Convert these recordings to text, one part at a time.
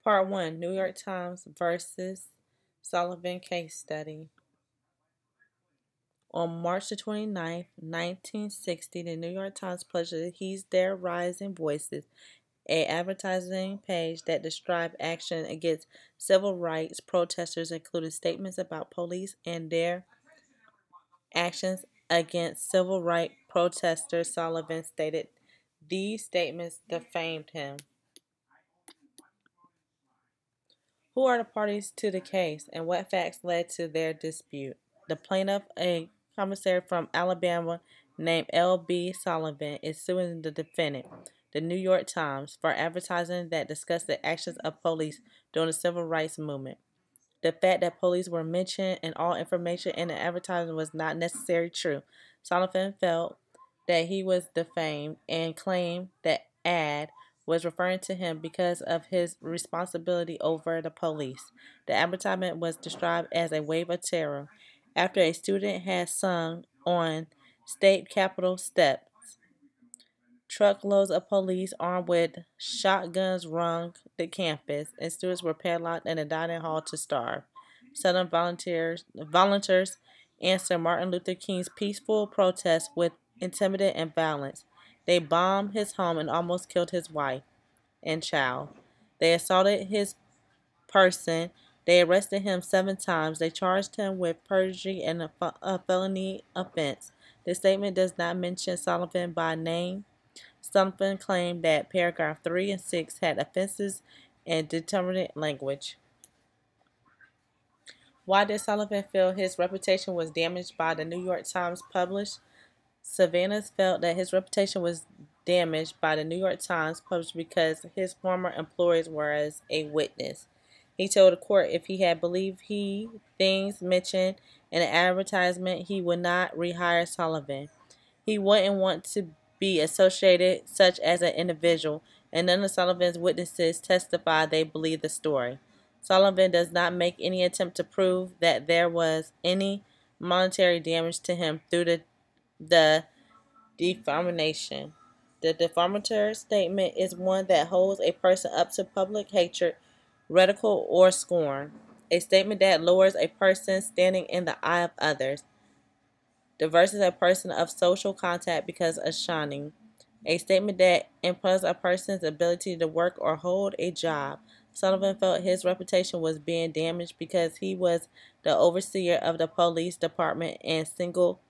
Part 1, New York Times versus Sullivan Case Study. On March the 29th, 1960, the New York Times published He's There Rising Voices, an advertising page that described action against civil rights protesters, including statements about police and their actions against civil rights protesters. Sullivan stated these statements defamed him. Who are the parties to the case, and what facts led to their dispute? The plaintiff, a commissary from Alabama named L.B. Sullivan, is suing the defendant, the New York Times, for advertising that discussed the actions of police during the civil rights movement. The fact that police were mentioned and all information in the advertisement was not necessarily true. Sullivan felt that he was defamed and claimed that ad was referring to him because of his responsibility over the police. The advertisement was described as a wave of terror after a student had sung on state capitol steps. Truckloads of police armed with shotguns rung the campus, and students were padlocked in the dining hall to starve. Southern volunteers answered Martin Luther King's peaceful protest with intimidation and violence. They bombed his home and almost killed his wife and child. They assaulted his person. They arrested him 7 times. They charged him with perjury and a felony offense. The statement does not mention Sullivan by name. Sullivan claimed that paragraph 3 and 6 had offenses and determinate language. Why did Sullivan feel his reputation was damaged by the New York Times published? Savanas felt that his reputation was damaged by the New York Times published because his former employers were as a witness. He told the court if he had believed things mentioned in the advertisement, he would not rehire Sullivan. He wouldn't want to be associated such as an individual, and none of Sullivan's witnesses testified they believed the story. Sullivan does not make any attempt to prove that there was any monetary damage to him through the defamation. The defamatory statement is one that holds a person up to public hatred, ridicule, or scorn. A statement that lowers a person standing in the eye of others. Versus a person of social contact because of shunning. A statement that impairs a person's ability to work or hold a job. Sullivan felt his reputation was being damaged because he was the overseer of the police department and single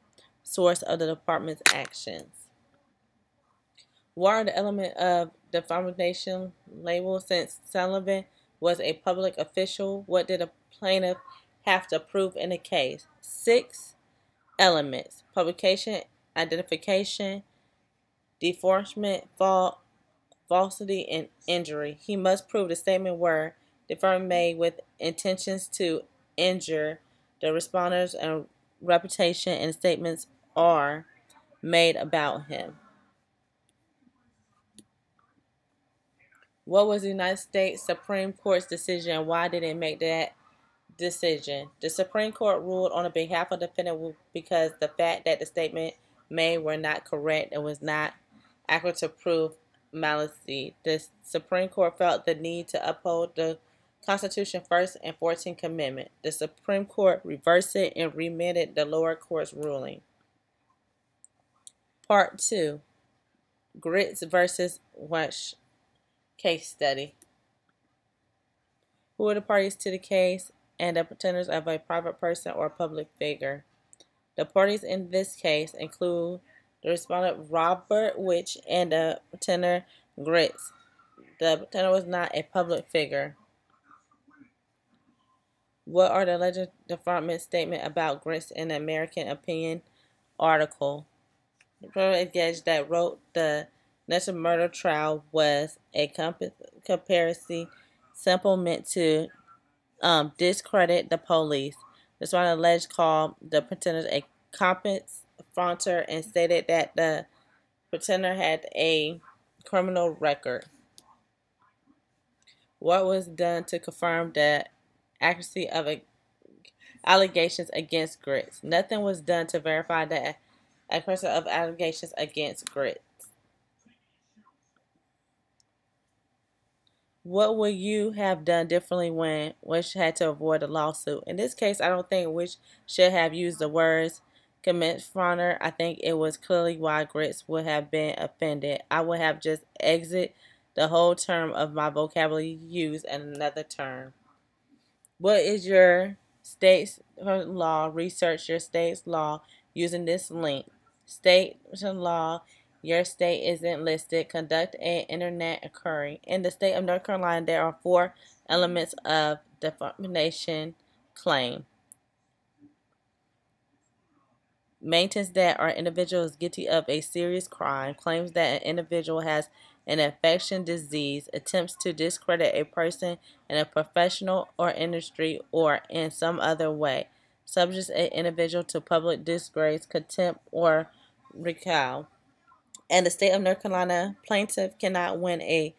source of the department's actions. What are the elements of defamation label? Since Sullivan was a public official, what did a plaintiff have to prove in the case? 6 elements: publication, identification, deformation, fault, falsity, and injury. He must prove the statement were made with intentions to injure the responders and reputation, and statements are made about him. What was the United States Supreme Court's decision, and why did it make that decision? The Supreme Court ruled on behalf of the defendant because the fact that the statement made were not correct and was not accurate to prove malice. The Supreme Court felt the need to uphold the Constitution First and 14th Amendment. The Supreme Court reversed it and remanded the lower court's ruling. Part 2, Grits versus Wash Case Study. Who are the parties to the case and the pretenders of a private person or public figure? The parties in this case include the respondent Robert Witch and the pretender Grits. The pretender was not a public figure. What are the alleged department statement about Grits in the American Opinion article? The pretender alleged that wrote the National Murder Trial was a conspiracy simple meant to discredit the police. This one alleged called the pretender a confronter and stated that the pretender had a criminal record. What was done to confirm the accuracy of allegations against Grits? Nothing was done to verify the accuracy of allegations against Grits. What would you have done differently when Wish had to avoid a lawsuit? In this case, I don't think Wish should have used the words Fronter. I think it was clearly why Grits would have been offended. I would have just exit the whole term of my vocabulary used and another term. What is your state's law? Research your state's law using this link. State law. Your state isn't listed. Conduct an internet inquiry. In the state of North Carolina, there are 4 elements of defamation claim. Maintains that an individual is guilty of a serious crime, claims that an individual has an infection disease, attempts to discredit a person in a professional or industry or in some other way, subjects an individual to public disgrace, contempt, or recall. And the state of North Carolina, plaintiff cannot win a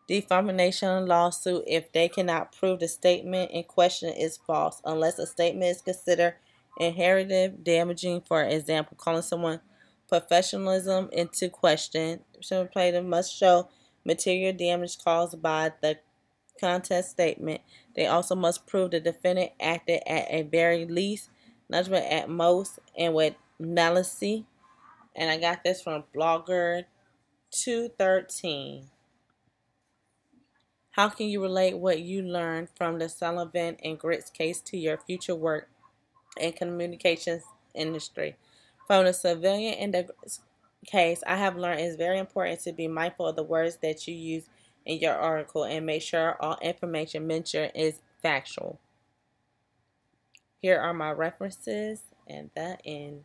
defamation lawsuit if they cannot prove the statement in question is false, unless a statement is considered inherently damaging. For example, calling someone professionalism into question. The plaintiff must show material damage caused by the contest statement. They also must prove the defendant acted at a very least, negligent at most, and with malice. And I got this from Blogger 213. How can you relate what you learned from the Sullivan and Grits case to your future work in communications industry? From the civilian and the case, I have learned it's very important to be mindful of the words that you use in your article and make sure all information mentioned is factual. Here are my references, and the end.